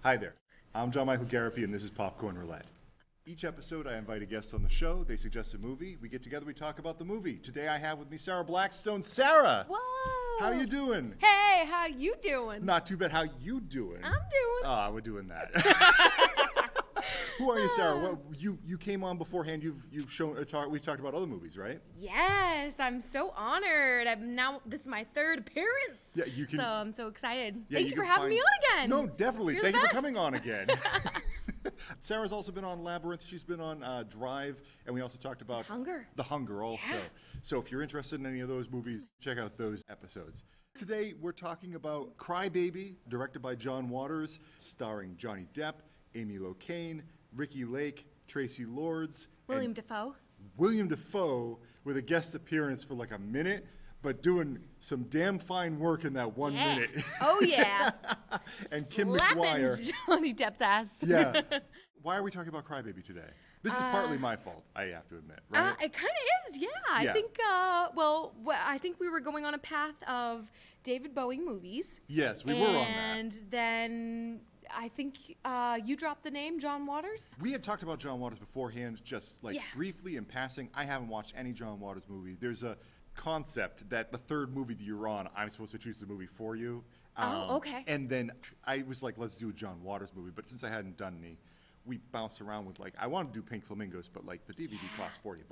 Hi there, I'm John Michael Garapi and this is Popcorn Roulette. Each episode I invite a guest on the show, they suggest a movie, we get together, we talk about the movie. Today I have with me Sarah Blackstone. Sarah! Whoa! How you doing? Hey, how you doing? Not too bad, how you doing? I'm doing. Ah, we're doing that. Who are you, Sarah? What, you came on beforehand, you've shown, we've talked about other movies, right? Yes, I'm so honored. This is my third appearance. Yeah, you can. So I'm so excited. Yeah, Thank you for having me on again. No, definitely. You're Thank the you for best. coming on again. Sarah's also been on Labyrinth. She's been on Drive, and we also talked about The Hunger also. Yeah. So if you're interested in any of those movies, check out those episodes. Today we're talking about Cry Baby, directed by John Waters, starring Johnny Depp, Amy Locane, Ricki Lake, Traci Lordes, William Dafoe. William Dafoe with a guest appearance for like a minute, but doing some damn fine work in that 1 minute. Oh yeah. And Kim Slapping McGuire. Johnny Depp's ass. Yeah. Why are we talking about Crybaby today? This is partly my fault, I have to admit, right? It kind of is, yeah. I think, I think we were going on a path of David Bowie movies. Yes, we were on that. And then I think you dropped the name John Waters. We had talked about John Waters beforehand, just like briefly in passing. I haven't watched any John Waters movie. There's a concept that the third movie that you're on, I'm supposed to choose the movie for you. Oh, okay. And then I was like, let's do a John Waters movie. But since I hadn't done any, we bounced around with like, I wanted to do Pink Flamingos, but like the DVD cost $40.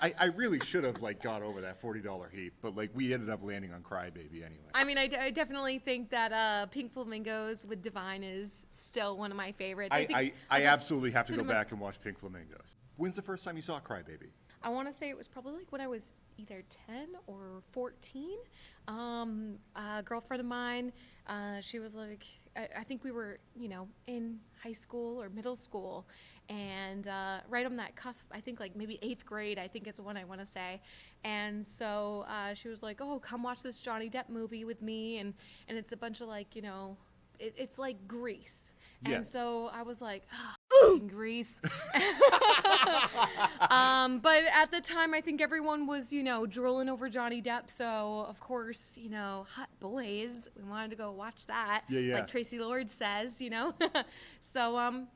I really should have like got over that $40 heap, but like we ended up landing on Crybaby anyway. I mean, I definitely think that Pink Flamingos with Divine is still one of my favorites. I absolutely have to go back and watch Pink Flamingos. When's the first time you saw Crybaby? I want to say it was probably like when I was either 10 or 14. A girlfriend of mine, she was like, I think we were, in high school or middle school, and right on that cusp, I think like maybe 8th grade, I think is the one I want to say. And so she was like, oh, come watch this Johnny Depp movie with me, and it's a bunch of like, it's like Grease. Yeah. And so I was like, oh, Grease. But at the time, I think everyone was, drooling over Johnny Depp. So, of course, hot boys, we wanted to go watch that. Yeah. Like Traci Lordes says, So,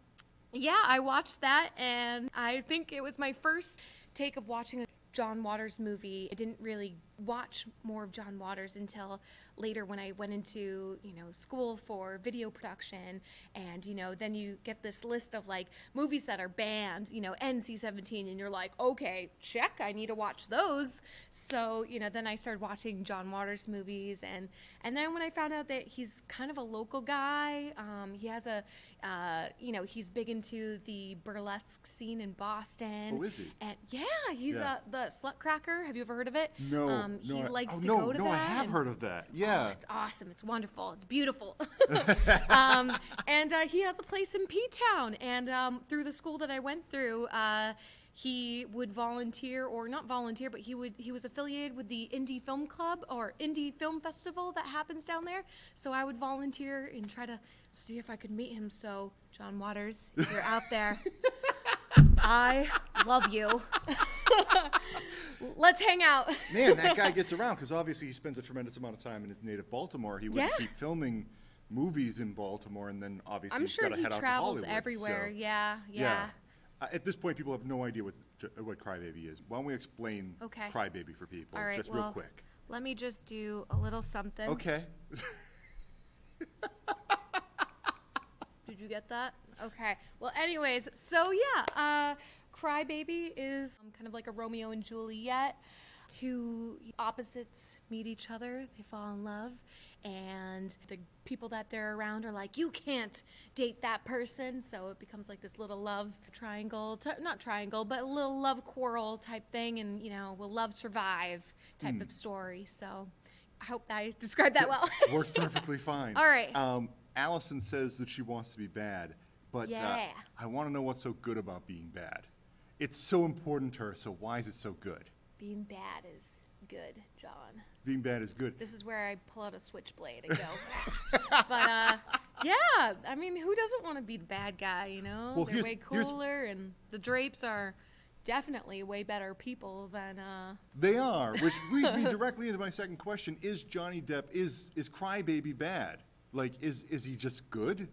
yeah, I watched that. And I think it was my first take of watching a John Waters movie. I didn't really watch more of John Waters until later when I went into, school for video production, and, then you get this list of like movies that are banned, NC-17, and you're like, okay, check, I need to watch those. So, then I started watching John Waters movies, and then when I found out that he's kind of a local guy, he has he's big into the burlesque scene in Boston. Oh, is he? And yeah, he's the Slut Cracker. Have you ever heard of it? No. He likes to go to that. No, I have heard of that. Yeah. Oh, it's awesome. It's wonderful. It's beautiful. And he has a place in P-Town. And through the school that I went through, he would volunteer, or not volunteer, but he was affiliated with the Indie Film Club or Indie Film Festival that happens down there. So I would volunteer and try to see if I could meet him. So, John Waters, if you're out there, I love you. Let's hang out. Man, that guy gets around because obviously he spends a tremendous amount of time in his native Baltimore. He wouldn't keep filming movies in Baltimore, and then obviously I'm he's sure got to he head out to travels Hollywood. everywhere. So, yeah. At this point, people have no idea what Crybaby is. Why don't we explain Crybaby for people, all right, just real quick? Let me just do a little something. Okay. Did you get that? Okay. Well, anyways, so Crybaby is kind of like a Romeo and Juliet. Two opposites meet each other, they fall in love, and the people that they're around are like, you can't date that person, so it becomes like this little love triangle, not triangle, but a little love quarrel type thing, and, will love survive type of story. So I hope that I described that well. Works perfectly fine. All right. Allison says that she wants to be bad, but I want to know what's so good about being bad. It's so important to her, so why is it so good? Being bad is good, John. Being bad is good. This is where I pull out a switchblade and go. But, I mean, who doesn't want to be the bad guy, Well, they're way cooler, and the Drapes are definitely way better people than... They are, which leads me directly into my second question. Is Johnny Depp, is Crybaby bad? Like, is he just good?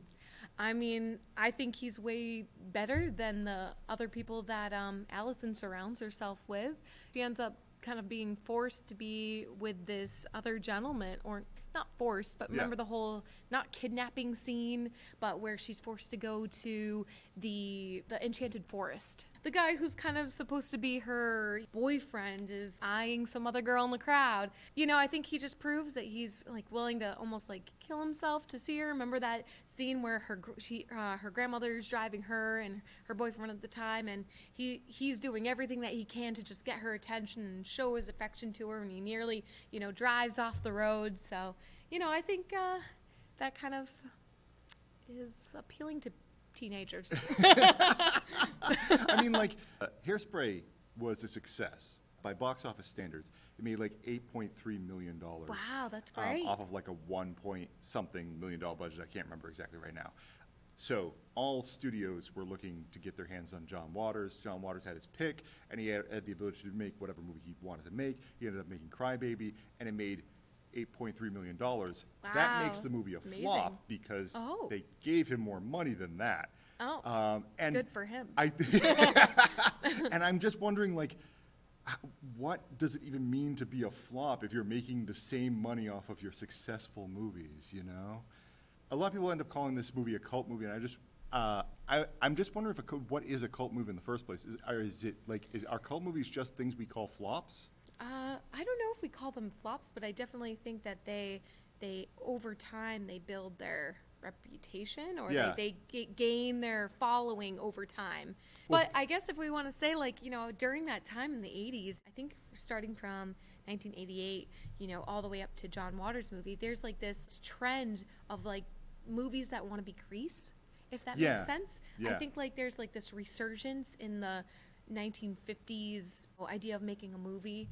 I mean, I think he's way better than the other people that Allison surrounds herself with. She ends up kind of being forced to be with this other gentleman, or not forced, but remember the whole not kidnapping scene, but where she's forced to go to the enchanted forest. The guy who's kind of supposed to be her boyfriend is eyeing some other girl in the crowd. You know, I think he just proves that he's like willing to almost like kill himself to see her. Remember that scene where her grandmother's driving her and her boyfriend at the time, and he's doing everything that he can to just get her attention and show his affection to her, and he nearly, you know, drives off the road. So, you know, I think that kind of is appealing to teenagers. I mean, like, Hairspray was a success by box office standards. It made like $8.3 million. Wow, that's great. Off of like a 1 point something million dollar budget. I can't remember exactly right now. So all studios were looking to get their hands on John Waters. John Waters had his pick, and he had the ability to make whatever movie he wanted to make. He ended up making Crybaby, and it made $8.3 million. Wow. That makes the movie a flop because they gave him more money than that. Oh, and good for him. And I'm just wondering, like, what does it even mean to be a flop if you're making the same money off of your successful movies, you know? A lot of people end up calling this movie a cult movie, and I'm just wondering what is a cult movie in the first place? Are cult movies just things we call flops? I don't know if we call them flops, but I definitely think that they over time they build their reputation, or they gain their following over time. But I guess if we want to say, like, you know, during that time in the 80s, I think starting from 1988, you know, all the way up to John Waters' movie, there's like this trend of like movies that want to be grease, if that makes sense. I think like there's like this resurgence in the 1950s idea of making a movie.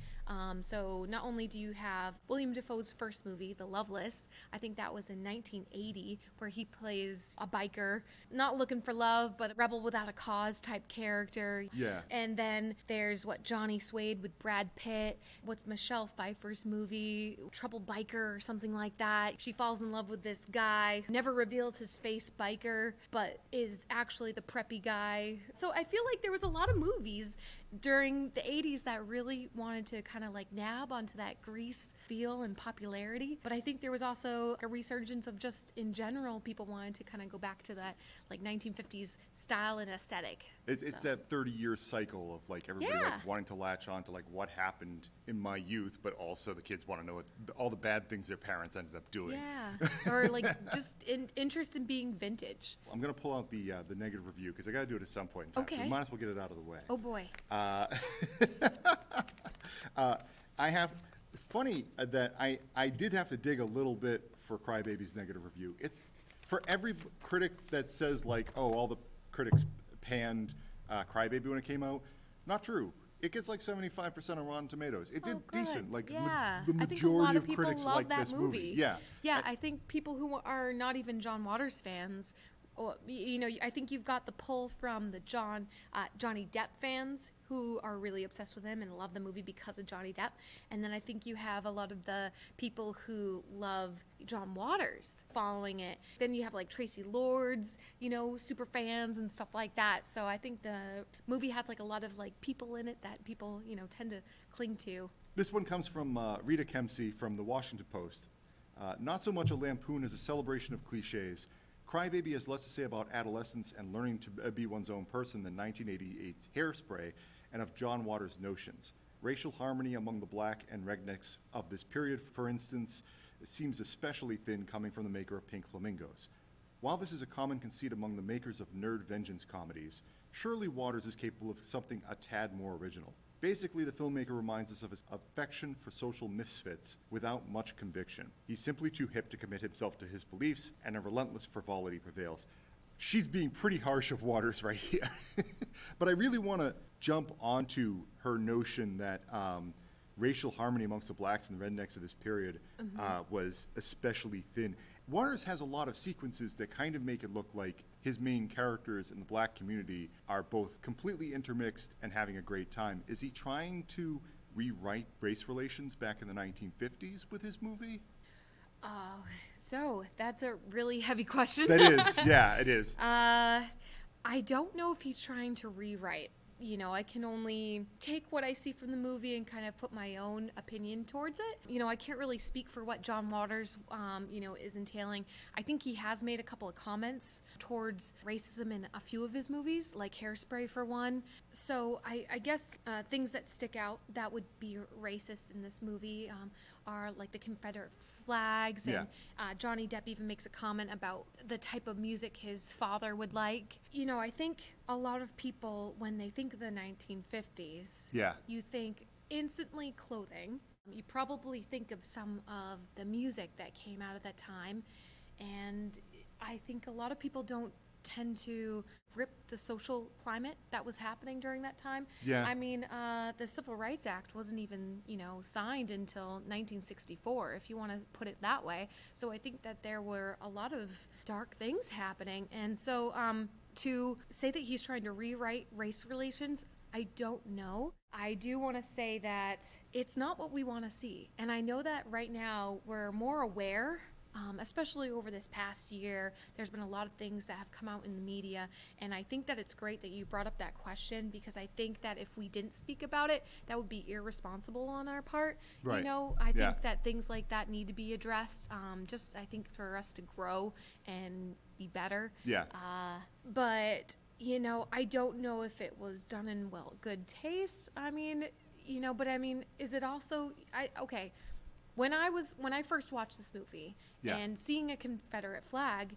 So not only do you have William Dafoe's first movie, The Loveless, I think that was in 1980, where he plays a biker, not looking for love, but a rebel without a cause type character. Yeah. And then there's Johnny Suede with Brad Pitt. What's Michelle Pfeiffer's movie, Trouble Biker or something like that. She falls in love with this guy, never reveals his face biker, but is actually the preppy guy. So I feel like there was a lot of movies during the 80s that really wanted to kind of like nab onto that grease feel and popularity. But I think there was also a resurgence of just in general, people wanted to kind of go back to that like 1950s style and aesthetic. It's that 30-year cycle of like everybody like wanting to latch on to like what happened in my youth, but also the kids want to know all the bad things their parents ended up doing. Yeah, or like just interest in being vintage. I'm going to pull out the negative review because I got to do it at some point in time. Okay. So we might as well get it out of the way. Oh boy. I have, funny that I did have to dig a little bit for Crybaby's negative review. It's for every critic that says like, oh, all the critics panned Crybaby when it came out. Not true. It gets like 75% on Rotten Tomatoes. It did decent. Like the majority of critics like this movie. Yeah. Yeah, I think people who are not even John Waters fans, or, you know, I think you've got the pull from the Johnny Depp fans who are really obsessed with him and love the movie because of Johnny Depp. And then I think you have a lot of the people who love John Waters following it. Then you have like Traci Lordes, you know, super fans and stuff like that. So I think the movie has like a lot of like people in it that people, you know, tend to cling to. This one comes from Rita Kempsey from the Washington Post. Not so much a lampoon as a celebration of cliches. Crybaby has less to say about adolescence and learning to be one's own person than 1988's Hairspray and of John Waters' notions. Racial harmony among the black and rednecks of this period, for instance, seems especially thin coming from the maker of Pink Flamingos. While this is a common conceit among the makers of nerd vengeance comedies, surely Waters is capable of something a tad more original. Basically, the filmmaker reminds us of his affection for social misfits without much conviction. He's simply too hip to commit himself to his beliefs, and a relentless frivolity prevails. She's being pretty harsh of Waters right here. But I really want to jump onto her notion that racial harmony amongst the blacks and the rednecks of this period was especially thin. Waters has a lot of sequences that kind of make it look like his main characters in the black community are both completely intermixed and having a great time. Is he trying to rewrite race relations back in the 1950s with his movie? So that's a really heavy question. That is, yeah, it is. I don't know if he's trying to rewrite. I can only take what I see from the movie and kind of put my own opinion towards it. I can't really speak for what John Waters, is entailing. I think he has made a couple of comments towards racism in a few of his movies, like Hairspray for one. So I guess things that stick out that would be racist in this movie are like the Confederate flags, and Johnny Depp even makes a comment about the type of music his father would like. I think a lot of people, when they think of the 1950s, you think instantly clothing. You probably think of some of the music that came out at that time, and I think a lot of people don't tend to grip the social climate that was happening during that time. Yeah. I mean, the Civil Rights Act wasn't even, signed until 1964, if you want to put it that way. So I think that there were a lot of dark things happening. And so to say that he's trying to rewrite race relations, I don't know. I do want to say that it's not what we want to see. And I know that right now we're more aware, especially over this past year. There's been a lot of things that have come out in the media, and I think that it's great that you brought up that question, because I think that if we didn't speak about it, that would be irresponsible on our part. Right. I think that things like that need to be addressed, just I think for us to grow and be better. Yeah. But I don't know if it was done in good taste. I mean, but I mean, is it also okay? When I first watched this movie and seeing a Confederate flag,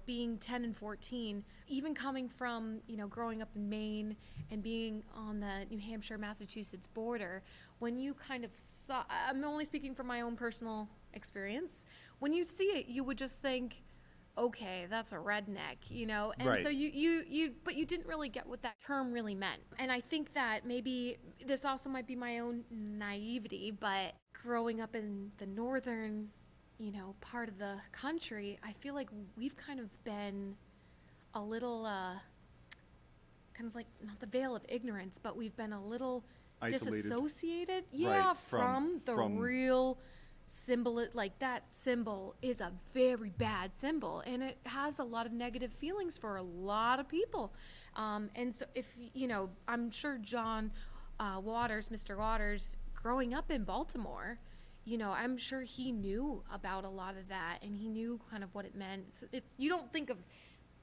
being 10 and 14, even coming from, growing up in Maine and being on the New Hampshire-Massachusetts border, when you kind of saw, I'm only speaking from my own personal experience, when you see it, you would just think, okay, that's a redneck, and right. So but you didn't really get what that term really meant. And I think that maybe this also might be my own naivety, but growing up in the northern, part of the country, I feel like we've kind of been a little, kind of like, not the veil of ignorance, but we've been a little isolated. Disassociated, Right. from the real symbol. Like, that symbol is a very bad symbol, and it has a lot of negative feelings for a lot of people. And so if I'm sure John Waters, Mr. Waters, growing up in Baltimore, I'm sure he knew about a lot of that, and he knew kind of what it meant. It's you don't think of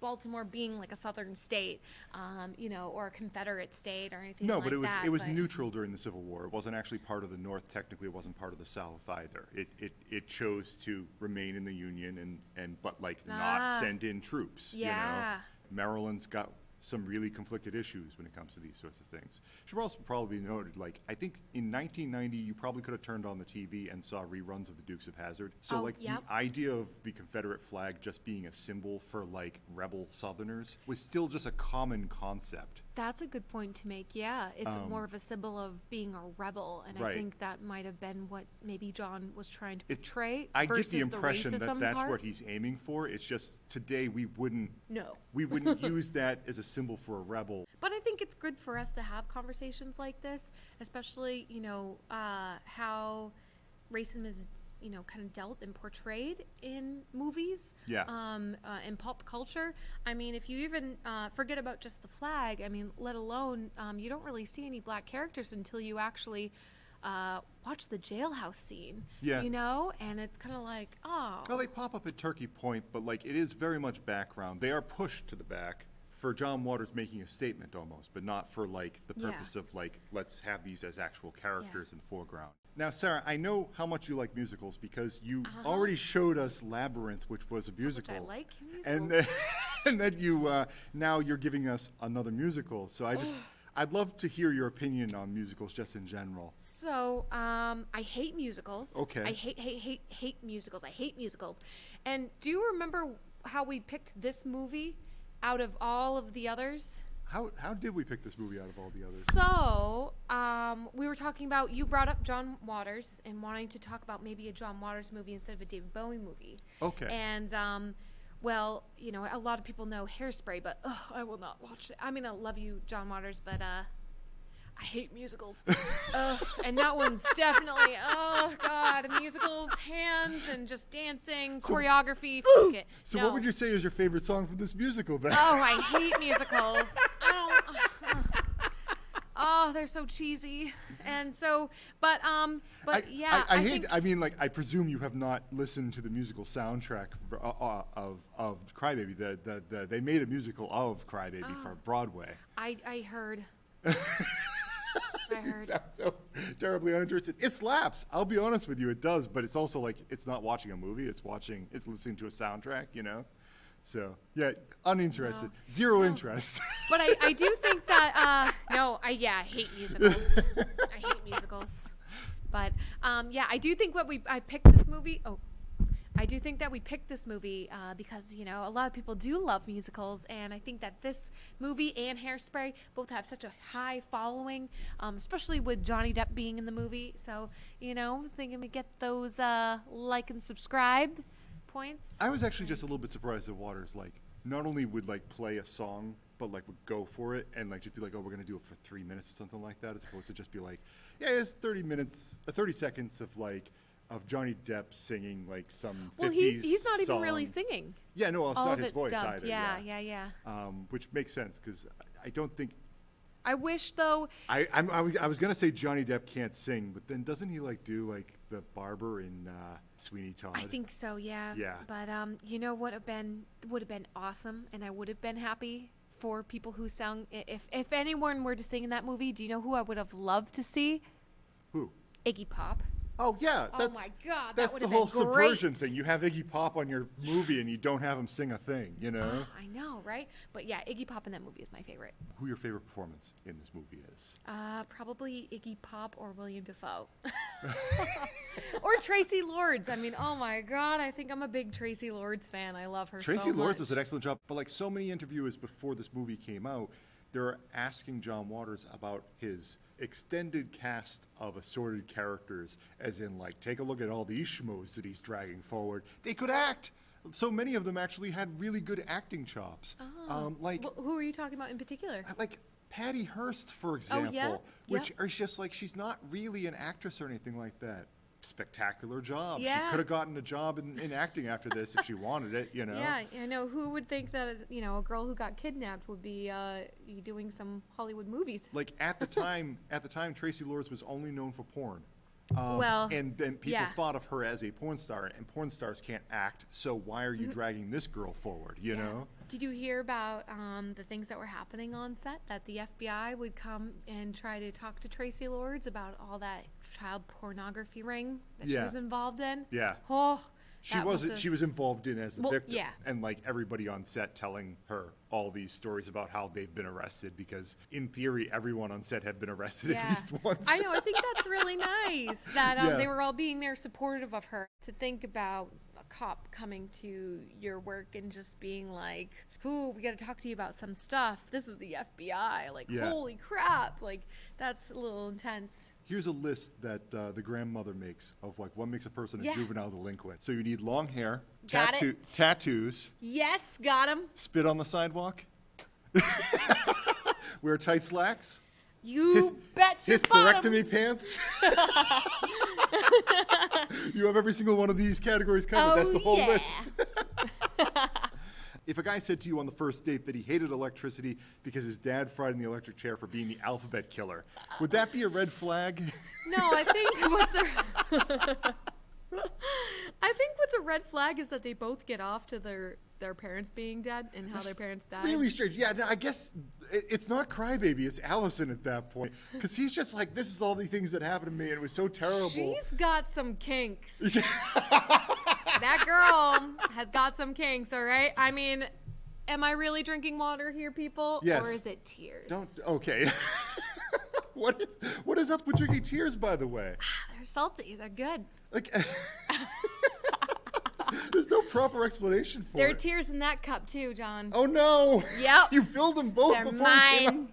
Baltimore being like a southern state, or a Confederate state or anything like that. No, but it was neutral during the Civil War. It wasn't actually part of the North. Technically, it wasn't part of the South either. It chose to remain in the Union but not send in troops. Yeah. Maryland's got some really conflicted issues when it comes to these sorts of things. Should also probably be noted, I think in 1990, you probably could have turned on the TV and saw reruns of the Dukes of Hazzard. So the idea of the Confederate flag just being a symbol for rebel Southerners was still just a common concept. That's a good point to make. Yeah, it's more of a symbol of being a rebel, and right. I think that might have been what maybe John was trying to portray. I get the versus impression the that that's part. what he's aiming for. It's just today we wouldn't No. use that as a symbol for a rebel. But I think it's good for us to have conversations like this, especially how racism is kind of dealt and portrayed in movies, in pop culture. I mean, if you even forget about just the flag, I mean, let alone, you don't really see any black characters until you actually watch the jailhouse scene, and it's kind of like, oh. Well, they pop up at Turkey Point, but it is very much background. They are pushed to the back for John Waters making a statement almost, but not for the purpose of let's have these as actual characters in the foreground. Now, Sarah, I know how much you like musicals because you already showed us Labyrinth, which was a musical. Which I like And musicals. then you now you're giving us another musical. So I'd love to hear your opinion on musicals just in general. So, I hate musicals. Okay. I hate musicals. I hate musicals. And do you remember how we picked this movie out of all of the others? How did we pick this movie out of all the others? So, we were talking about, you brought up John Waters and wanting to talk about maybe a John Waters movie instead of a David Bowie movie. Okay. And, a lot of people know Hairspray, but I will not watch it. I mean, I love you, John Waters, but I hate musicals. And that one's definitely, oh God, musicals, hands, and just dancing, choreography. Fuck it. So No. what would you say is your favorite song from this musical then? Oh, I hate musicals. Oh, they're so cheesy. And so, but yeah. I hate. I mean, like, I presume you have not listened to the musical soundtrack of Crybaby. They made a musical of Crybaby for Broadway. I heard. I You heard. sound so terribly uninterested. It slaps. I'll be honest with you, it does. But it's also like it's not watching a movie. It's listening to a soundtrack. You know. So yeah, uninterested. No. Zero interest. But I do think that I hate musicals. I hate musicals. But yeah, I do think I picked this movie. Oh, I do think that we picked this movie because a lot of people do love musicals, and I think that this movie and Hairspray both have such a high following, especially with Johnny Depp being in the movie. So thinking we get those like and subscribe points. I was actually just a little bit surprised that Waters not only would play a song, but would go for it and just be like, oh, we're gonna do it for 3 minutes or something like that, as opposed to just be like, yeah, it's 30 seconds of Johnny Depp singing some 50s Well, he's not even song. really singing. Yeah, no, it's All not of his it's voice dubbed. either. Yeah. Which makes sense because I don't think. I wish though. I was gonna say Johnny Depp can't sing, but then doesn't he do the barber in Sweeney Todd? I think so, yeah. Yeah. But what would have been awesome, and I would have been happy for people who sung. If anyone were to sing in that movie, do you know who I would have loved to see? Who? Iggy Pop. Oh yeah, Oh my God, that that's would the have whole been Subversion great. thing. You have Iggy Pop on your movie and you don't have him sing a thing. I know, right? But yeah, Iggy Pop in that movie is my favorite. Who your favorite performance in this movie is? Probably Iggy Pop or William Dafoe. Or Traci Lordes. I mean, oh my God, I think I'm a big Traci Lordes fan. I love her so much. Traci Lordes does an excellent job, but so many interviewers before this movie came out, they're asking John Waters about his extended cast of assorted characters, as in take a look at all these schmoes that he's dragging forward. They could act. So many of them actually had really good acting chops. Who are you talking about in particular? Like Patty Hearst, for example, yeah? which is just she's not really an actress or anything like that. Spectacular job. Yeah. She could have gotten a job in acting after this if she wanted it, Yeah, I know. Who would think that, a girl who got kidnapped would be doing some Hollywood movies? At the time, Traci Lordes was only known for porn. And then people yeah. thought of her as a porn star, and porn stars can't act, so why are you dragging this girl forward, you know? Did you hear about the things that were happening on set? That the FBI would come and try to talk to Traci Lordes about all that child pornography ring that she was involved in? Yeah. Oh, She was involved in as a victim. Yeah. And everybody on set telling her all these stories about how they've been arrested, because in theory everyone on set had been arrested at least once. I know, I think that's really nice that they were all being there supportive of her. To think about a cop coming to your work and just being like, ooh, we got to talk to you about some stuff. This is the FBI. Holy crap. That's a little intense. Here's a list that the grandmother makes of what makes a person a juvenile delinquent. So you need long hair, tattoos. Yes, got him. Spit on the sidewalk. Wear tight slacks. You bet your bottom. Hysterectomy pants. You have every single one of these categories covered. Oh, That's the whole yeah. list. If a guy said to you on the first date that he hated electricity because his dad fried in the electric chair for being the alphabet killer, would that be a red flag? No, I think what's a red flag is that they both get off to their parents being dead and how their parents died. Really strange. Yeah, I guess it's not Crybaby, it's Allison at that point. Because he's just like, this is all the things that happened to me, and it was so terrible. She's got some kinks. That girl has got some kinks, all right? I mean, am I really drinking water here, people? Yes. Or is it tears? Okay. What is up with drinking tears, by the way? They're salty. They're good. There's no proper explanation for There are it. tears in that cup, too, John. Oh, no. Yep. You filled them both They're before we came mine.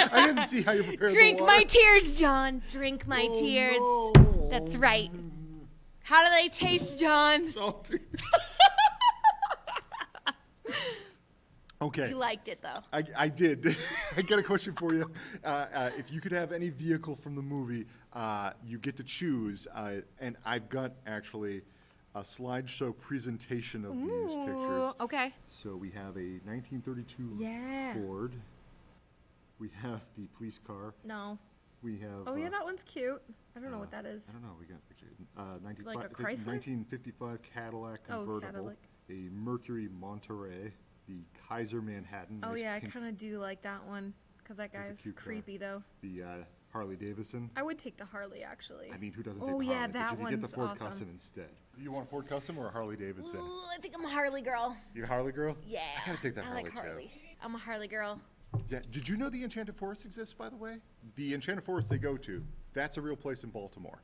out. I didn't see how you prepared Drink the water. my tears, John. Drink my tears. No. That's right. How do they taste, John? Salty. Okay. You liked it, though. I did. I got a question for you. If you could have any vehicle from the movie, you get to choose. And I've got actually a slideshow presentation of these pictures. Okay. So we have a 1932 Yeah. Ford. We have the police car. No. We have. Oh, yeah, that one's cute. I don't know what that is. I don't know. We got a picture. Like a I think Chrysler? 1955 Cadillac Oh, convertible. Cadillac. A Mercury Monterey. The Kaiser Manhattan. Oh, nice yeah, I pink- kind of do like that one. Because that That's a guy's cute car. creepy, though. The Harley Davidson. I would take the Harley, actually. I mean, who doesn't Oh, take the yeah, Harley? that But you can get the one's Ford awesome. Custom instead. You want a Ford Custom or a Harley Davidson? Ooh, I think I'm a Harley girl. You a Harley girl? Yeah. I gotta take that I Harley like too. Harley. I'm a Harley girl. Yeah. Did you know the Enchanted Forest exists, by the way? The Enchanted Forest they go to, that's a real place in Baltimore.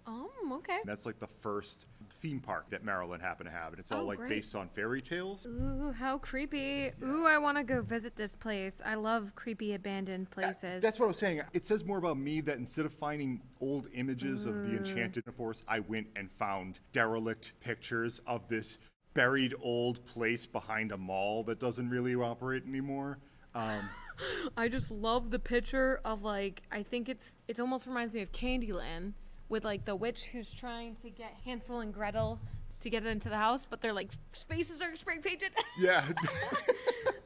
Okay. And that's like the first theme park that Maryland happened to have, and it's all Oh, like great. based on fairy tales. Ooh, how creepy. Ooh, I want to go visit this place. I love creepy abandoned places. That's what I was saying. It says more about me that instead of finding old images of the Enchanted Forest, I went and found derelict pictures of this buried old place behind a mall that doesn't really operate anymore. I just love the picture of like, I think it almost reminds me of Candyland with like the witch who's trying to get Hansel and Gretel to get into the house, but their like spaces are spray painted. Yeah.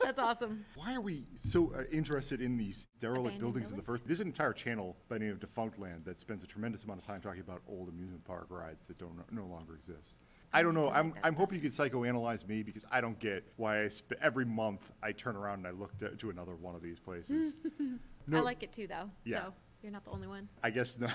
That's awesome. Why are we so interested in these derelict Abandoned buildings in the buildings? first? There's an entire channel by the name of Defunct Land that spends a tremendous amount of time talking about old amusement park rides that no longer exist. I don't know. I'm hoping you can psychoanalyze me because I don't get why every month I turn around and I look to another one of these places. I like it too, though. Yeah. So you're not the only one. I guess no.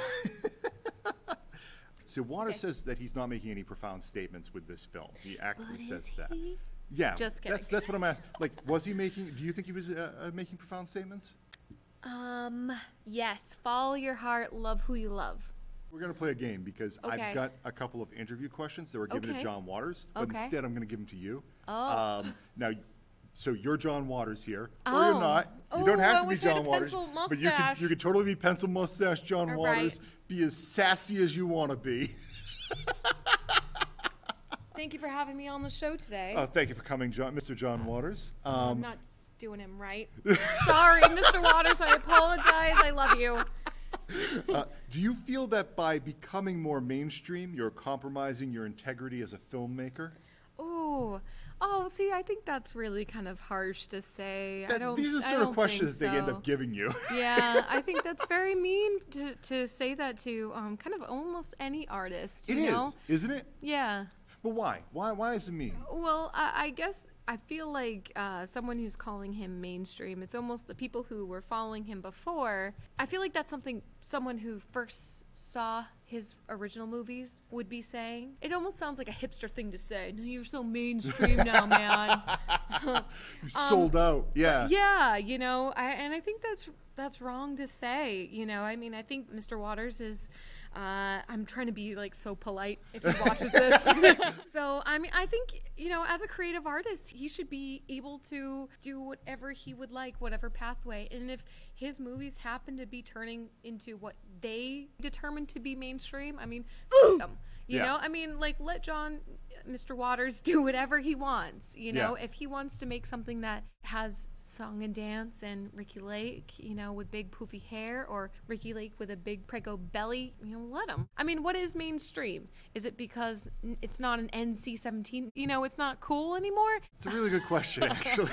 So Waters Okay. says that he's not making any profound statements with this film. He actually But says is that. he? Yeah, Just kidding. that's what I'm asking. Like, was he making? Do you think he was making profound statements? Yes. Follow your heart. Love who you love. We're gonna play a game because Okay. I've got a couple of interview questions that were given to Okay. John Waters, but Okay. instead I'm gonna give them to you. Oh. Now, so you're John Waters here, or Oh. you're not. You Oh, don't have I to be wish I had John a Waters, pencil but mustache. you could totally be pencil mustache John All Waters. right. Be as sassy as you want to be. Thank you for having me on the show today. Thank you for coming, Mr. John Waters. I'm not doing him right. Sorry, Mr. Waters. I apologize. I love you. Do you feel that by becoming more mainstream, you're compromising your integrity as a filmmaker? Ooh. Oh, see, I think that's really kind of harsh to say. These are I sort of don't questions think they end so. up giving you. Yeah, I think that's very mean to say that to kind of almost any artist. It you know? is, isn't it? Yeah. But why? Why is it mean? Well, I guess I feel like someone who's calling him mainstream, it's almost the people who were following him before. I feel like that's something someone who first saw his original movies would be saying. It almost sounds like a hipster thing to say. No, you're so mainstream now, man. You sold out. Yeah. Yeah, you know, I think that's wrong to say. You know, I mean, I think Mr. Waters is. I'm trying to be like so polite if he watches this. So I mean, I think, you know, as a creative artist, he should be able to do whatever he would like, whatever pathway. And if his movies happen to be turning into what they determine to be mainstream, I mean, them. You Yeah. know, I mean, like, let Mr. Waters do whatever he wants. You know, Yeah. if he wants to make something that has song and dance and Ricki Lake, you know, with big poofy hair, or Ricki Lake with a big prego belly, you know, let him. I mean, what is mainstream? Is it because it's not an NC-17? You know, it's not cool anymore? It's a really good question, actually.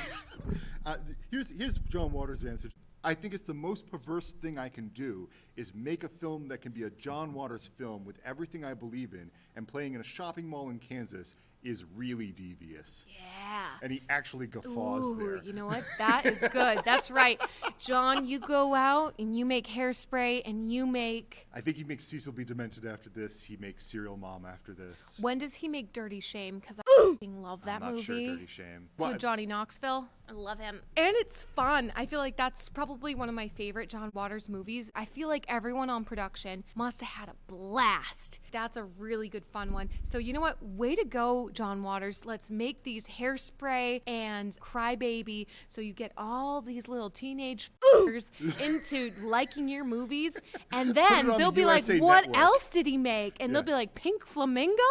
Here's John Waters' answer. I think it's the most perverse thing I can do is make a film that can be a John Waters film with everything I believe in, and playing in a shopping mall in Kansas is really devious. Yeah. And he actually guffaws Ooh, there. you know what? That is good. That's right. John, you go out and you make hairspray and you make... I think he makes Cecil B. Demented after this. He makes Serial Mom after this. When does he make Dirty Shame? Because I fucking love that I'm not movie. sure Dirty Shame. It's with Johnny Knoxville. I love him. And it's fun. I feel like that's probably one of my favorite John Waters movies. I feel like everyone on production must have had a blast. That's a really good fun one. So you know what? Way to go, John Waters. Let's make these Hairspray and Crybaby so you get all these little teenage f***ers into liking your movies. And then on they'll the be like, USA what Network." else did he make? And Yeah. they'll be like, Pink Flamingo?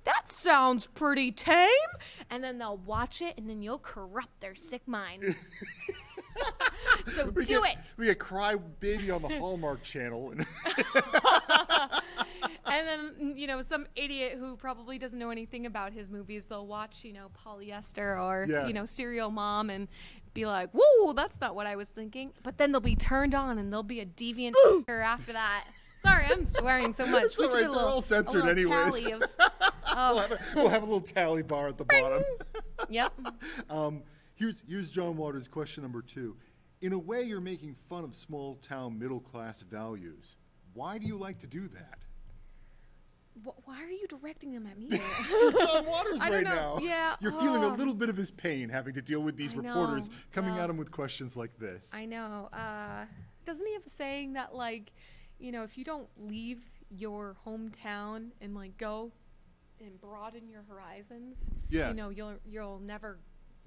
That sounds pretty tame? And then they'll watch it, and then you'll corrupt their sick minds. So do it. We get Cry Baby on the Hallmark Channel. And then, you know, some idiot who probably doesn't know anything about his movies, they'll watch, you know, Polyester or, you know, Serial Mom and be like, whoa, that's not what I was thinking. But then they'll be turned on and they'll be a deviant after that. Sorry, I'm swearing so much. It's all right. They're all censored anyways. We'll have a little tally bar at the bottom. Yep. Here's John Waters' question number 2. In a way, you're making fun of small-town middle-class values. Why do you like to do that? Why are you directing them at me? You're John Waters right know. now. Yeah. You're feeling a little bit of his pain having to deal with these reporters coming at him with questions like this. I know. Doesn't he have a saying that, like, you know, if you don't leave your hometown and, like, go and broaden your horizons, you know, you'll never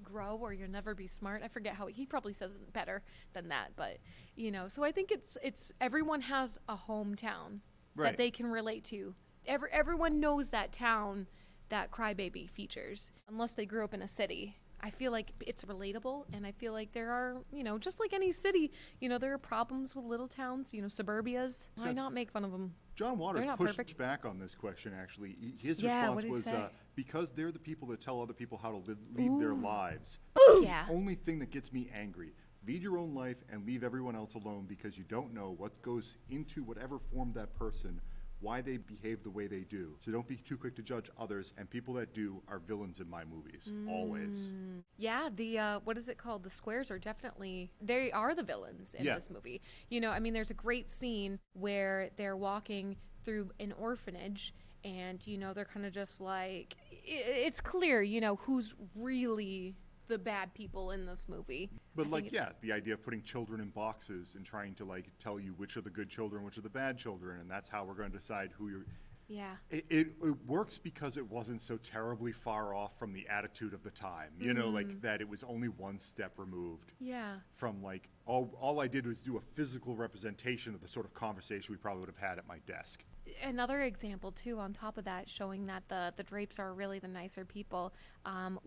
grow or you'll never be smart. I forget how he probably says it better than that, but, you know, so I think it's everyone has a hometown that they can relate to. Everyone knows that town that Crybaby features, unless they grew up in a city. I feel like it's relatable, and I feel like there are, you know, just like any city, you know, there are problems with little towns, you know, suburbias. Why not make fun of them? John Waters pushed back on this question, actually. His response was, because they're the people that tell other people how to lead their lives. It's the only thing that gets me angry. Lead your own life and leave everyone else alone because you don't know what goes into whatever formed that person, why they behave the way they do. So don't be too quick to judge others, and people that do are villains in my movies, always. Yeah, the, what is it called? The squares are definitely, they are the villains in this movie. You know, I mean, there's a great scene where they're walking through an orphanage, and, you know, they're kind of just like, it's clear, you know, who's really the bad people in this movie. But like, the idea of putting children in boxes and trying to like tell you which are the good children, which are the bad children, and that's how we're going to decide who you're. Yeah. It works because it wasn't so terribly far off from the attitude of the time, you know, like that it was only one step removed. Yeah. From like, all I did was do a physical representation of the sort of conversation we probably would have had at my desk. Another example too, on top of that, showing that the Drapes are really the nicer people.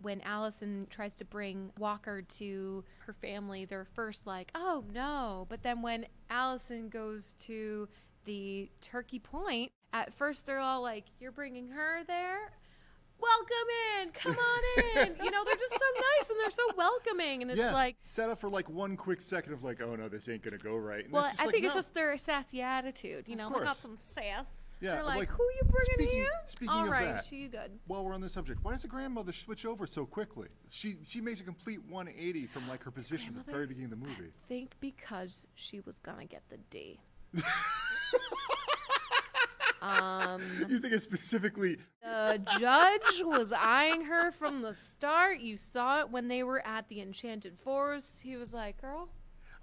When Allison tries to bring Walker to her family, they're first like, oh no. But then when Allison goes to the Turkey Point, at first they're all like, you're bringing her there? Welcome in, come on in. You know, they're just so nice and they're so welcoming. And it's like, set up for like one quick second of like, oh no, this ain't gonna go right. And well, I think it's just their sassy attitude. You know, look out some sass. Yeah, they're like, who are you bringing here? Speaking all of right, that, she good. While we're on this subject, why does the grandmother switch over so quickly? She makes a complete 180 from like her position at the very beginning of the movie. I think because she was gonna get the D. You think it's specifically the judge was eyeing her from the start. You saw it when they were at the Enchanted Forest. He was like, girl,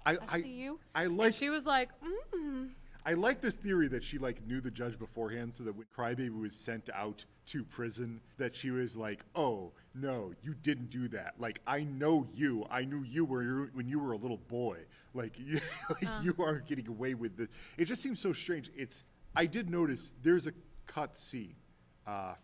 I see you. And she was like, I like this theory that she like knew the judge beforehand, so that when Crybaby was sent out to prison, that she was like, oh no, you didn't do that. Like, I know you. I knew you when you were a little boy. Like, you aren't getting away with this. It just seems so strange. I did notice there's a cut scene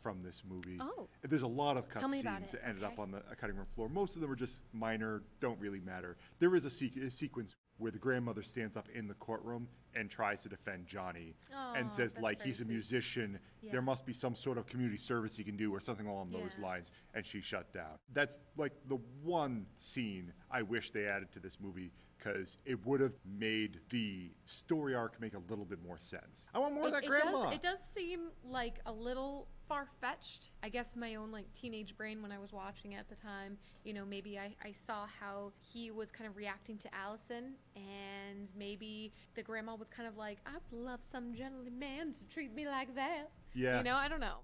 from this movie. Oh. There's a lot of cut scenes that ended up on the cutting room floor. Most of them are just minor, don't really matter. There is a sequence where the grandmother stands up in the courtroom and tries to defend Johnny and says, like, he's a musician. Yeah. There must be some sort of community service he can do or something along those lines. And she shut down. That's like the one scene I wish they added to this movie, because it would have made the story arc make a little bit more sense. I want more of that grandma. It does seem like a little far-fetched. I guess my own like teenage brain when I was watching it at the time, you know, maybe I saw how he was kind of reacting to Allison, and maybe the grandma was kind of like, I'd love some gentleman to treat me like that. Yeah. You know, I don't know.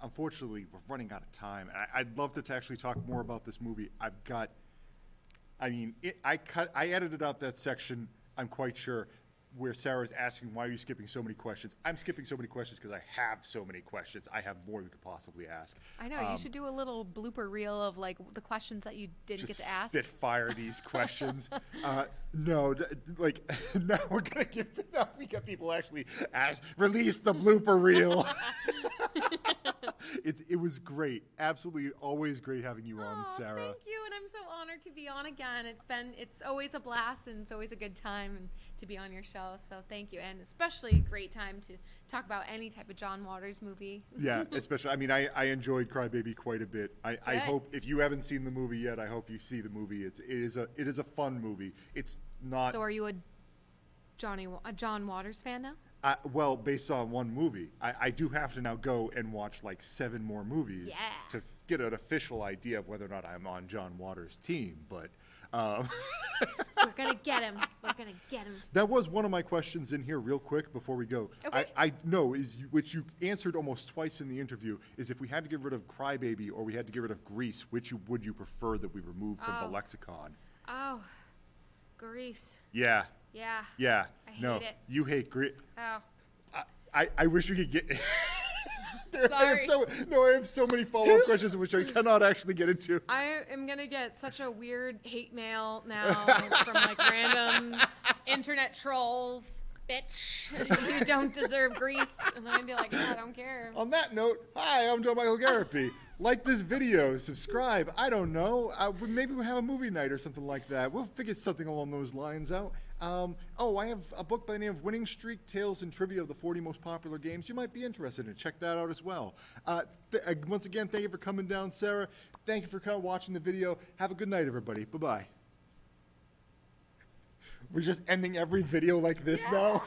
Unfortunately, we're running out of time. I'd love to actually talk more about this movie. I edited out that section, I'm quite sure, where Sarah's asking, why are you skipping so many questions? I'm skipping so many questions because I have so many questions. I have more we could possibly ask. I know, you should do a little blooper reel of like the questions that you didn't get to ask. Spitfire these questions. No, like, now we got people actually release the blooper reel. It was great. Absolutely always great having you on, Oh, Sarah. thank you, and I'm so honored to be on again. It's always a blast, and it's always a good time and to be on your show. So thank you, and especially a great time to talk about any type of John Waters movie. Yeah, especially, I mean, I enjoyed Crybaby quite a bit. I Good. hope, if you haven't seen the movie yet, I hope you see the movie. It is a fun movie. It's not, So are you a John Waters fan now? well, based on one movie. I do have to now go and watch like 7 more movies Yeah. to get an official idea of whether or not I'm on John Waters' team, but We're gonna get him. We're gonna get him. that was one of my questions in here real quick before we go. Okay. I know, which you answered almost twice in the interview, is if we had to get rid of Crybaby or we had to get rid of Grease, which would you prefer that we remove from the lexicon? Oh, Grease. Yeah. Yeah. Yeah. I No, hate it. you hate Grease. Oh. I wish we could get. I Sorry. have so many follow-up questions which I cannot actually get into. I am gonna get such a weird hate mail now from like random internet trolls. Bitch, you don't deserve Grease. And I'm gonna be like, no, I don't care. On that note, hi, I'm Joe Michael Garapi. Like this video, subscribe. I don't know. Maybe we'll have a movie night or something like that. We'll figure something along those lines out. I have a book by the name of Winning Streak, Tales and Trivia of the 40 Most Popular Games. You might be interested in it. Check that out as well. Once again, thank you for coming down, Sarah. Thank you for watching the video. Have a good night, everybody. Bye-bye. We're just ending every video like this now.